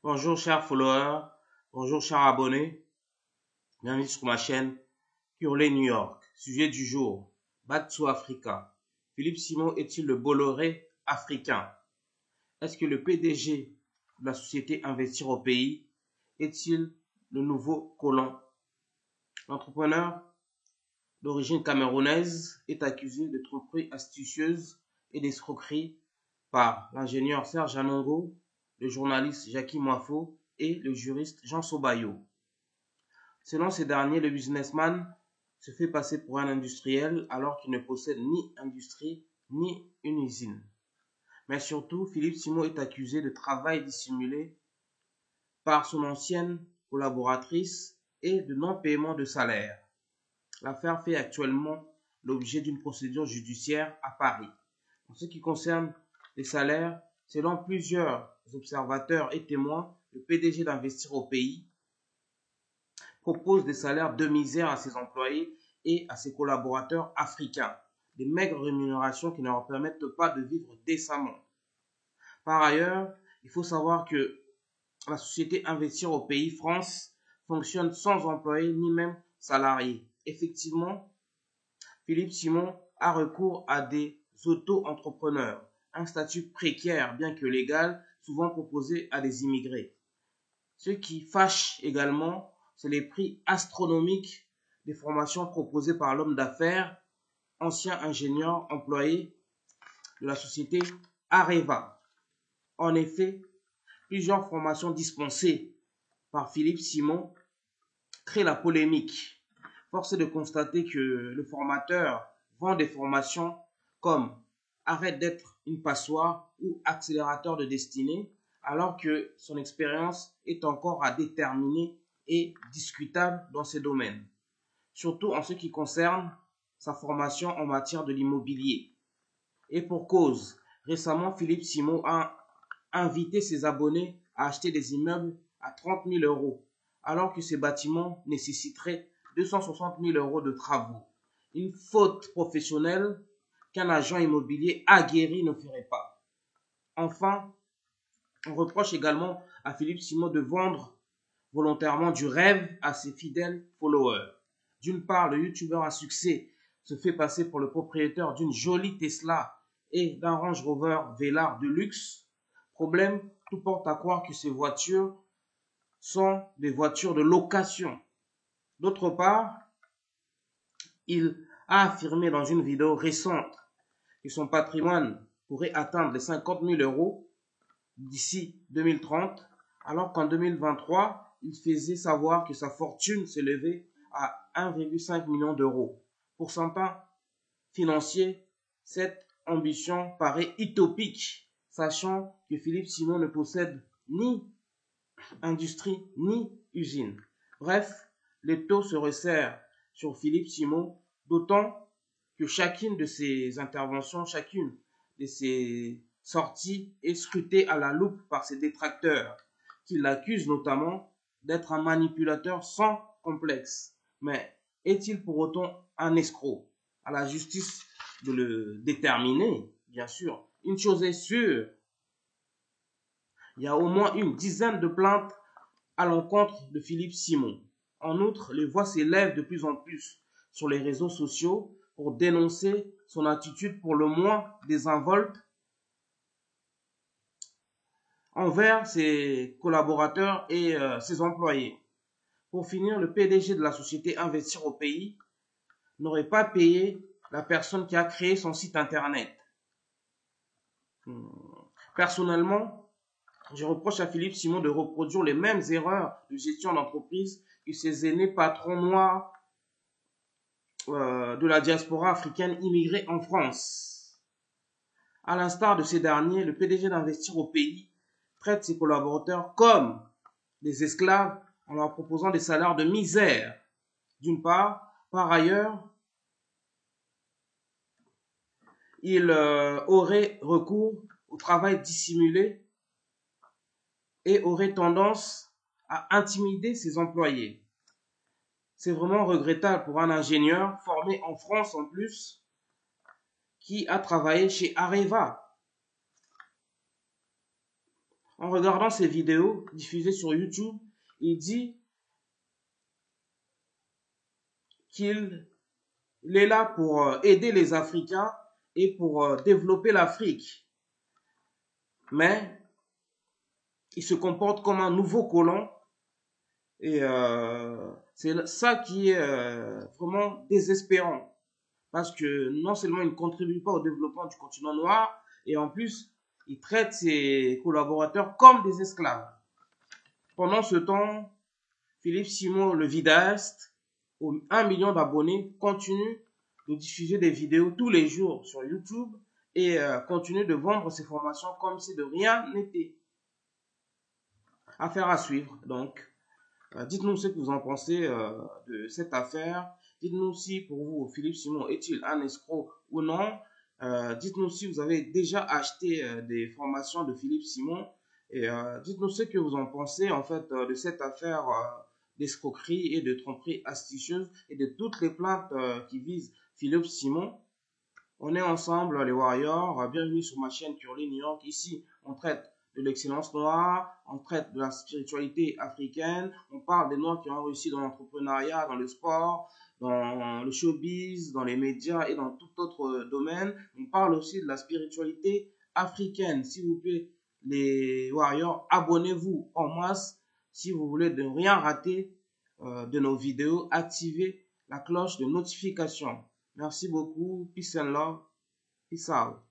Bonjour chers followers, bonjour chers abonnés, bienvenue sur ma chaîne Curlé New York. Sujet du jour, Back to Africa. Philippe Simon est-il le Bolloré africain? Est-ce que le PDG de la société Investir au pays est-il le nouveau colon? L'entrepreneur d'origine camerounaise est accusé de tromperie astucieuse et d'escroquerie par l'ingénieur Serge Anongo, le journaliste Jackie Moifo et le juriste Jean Sobayo. Selon ces derniers, le businessman se fait passer pour un industriel alors qu'il ne possède ni industrie ni une usine. Mais surtout, Philippe Simon est accusé de travail dissimulé par son ancienne collaboratrice et de non-paiement de salaire. L'affaire fait actuellement l'objet d'une procédure judiciaire à Paris. En ce qui concerne les salaires, selon plusieurs observateurs et témoins, le PDG d'Investir au pays propose des salaires de misère à ses employés et à ses collaborateurs africains, des maigres rémunérations qui ne leur permettent pas de vivre décemment. Par ailleurs, il faut savoir que la société Investir au pays France fonctionne sans employés ni même salariés. Effectivement, Philippe Simon a recours à des auto-entrepreneurs, un statut précaire bien que légal, souvent proposé à des immigrés. Ce qui fâche également, c'est les prix astronomiques des formations proposées par l'homme d'affaires, ancien ingénieur employé de la société Areva. En effet, plusieurs formations dispensées par Philippe Simon créent la polémique. Force est de constater que le formateur vend des formations comme arrête d'être une passoire ou accélérateur de destinée, alors que son expérience est encore à déterminer et discutable dans ces domaines, surtout en ce qui concerne sa formation en matière de l'immobilier. Et pour cause, récemment, Philippe Simon a invité ses abonnés à acheter des immeubles à 30 000 euros, alors que ces bâtiments nécessiteraient 260 000 euros de travaux. Une faute professionnelle qu'un agent immobilier aguerri ne ferait pas. Enfin, on reproche également à Philippe Simon de vendre volontairement du rêve à ses fidèles followers. D'une part, le youtubeur à succès se fait passer pour le propriétaire d'une jolie Tesla et d'un Range Rover Velar de luxe. Problème, tout porte à croire que ces voitures sont des voitures de location. D'autre part, il a affirmé dans une vidéo récente que son patrimoine pourrait atteindre les 50 000 euros d'ici 2030, alors qu'en 2023, il faisait savoir que sa fortune s'élevait à 1,5 million d'euros. Pour certains financiers, cette ambition paraît utopique, sachant que Philippe Simon ne possède ni industrie ni usine. Bref, les taux se resserrent sur Philippe Simon, d'autant que chacune de ses interventions, chacune de ses sorties est scrutée à la loupe par ses détracteurs, qui l'accusent notamment d'être un manipulateur sans complexe. Mais est-il pour autant un escroc? À la justice de le déterminer, bien sûr. Une chose est sûre, il y a au moins une dizaine de plaintes à l'encontre de Philippe Simon. En outre, les voix s'élèvent de plus en plus sur les réseaux sociaux pour dénoncer son attitude pour le moins désinvolte envers ses collaborateurs et ses employés. Pour finir, le PDG de la société Investir au pays n'aurait pas payé la personne qui a créé son site internet. Personnellement, je reproche à Philippe Simon de reproduire les mêmes erreurs de gestion d'entreprise que ses aînés patrons noirs de la diaspora africaine immigrée en France. À l'instar de ces derniers, le PDG d'Investir au pays traite ses collaborateurs comme des esclaves en leur proposant des salaires de misère. D'une part, par ailleurs, il aurait recours au travail dissimulé et aurait tendance à intimider ses employés. C'est vraiment regrettable pour un ingénieur formé en France en plus, qui a travaillé chez Areva. En regardant ces vidéos diffusées sur YouTube, il dit qu'il est là pour aider les Africains et pour développer l'Afrique. Mais il se comporte comme un nouveau colon et c'est ça qui est vraiment désespérant. Parce que non seulement il ne contribue pas au développement du continent noir, et en plus, il traite ses collaborateurs comme des esclaves. Pendant ce temps, Philippe Simon, le vidéaste, aux 1 million d'abonnés, continue de diffuser des vidéos tous les jours sur YouTube et continue de vendre ses formations comme si de rien n'était. Affaire à suivre, donc. Dites-nous ce que vous en pensez de cette affaire. Dites-nous si pour vous, Philippe Simon est-il un escroc ou non. Dites-nous si vous avez déjà acheté des formations de Philippe Simon. Et dites-nous ce que vous en pensez en fait de cette affaire d'escroquerie et de tromperie astucieuse et de toutes les plaintes qui visent Philippe Simon. On est ensemble, les Warriors. Bienvenue sur ma chaîne Curly New York. Ici, on traite de l'excellence noire, on traite de la spiritualité africaine, on parle des Noirs qui ont réussi dans l'entrepreneuriat, dans le sport, dans le showbiz, dans les médias et dans tout autre domaine. On parle aussi de la spiritualité africaine. S'il vous plaît, les Warriors, abonnez-vous en masse si vous voulez ne rien rater de nos vidéos. Activez la cloche de notification. Merci beaucoup. Peace and love. Peace out.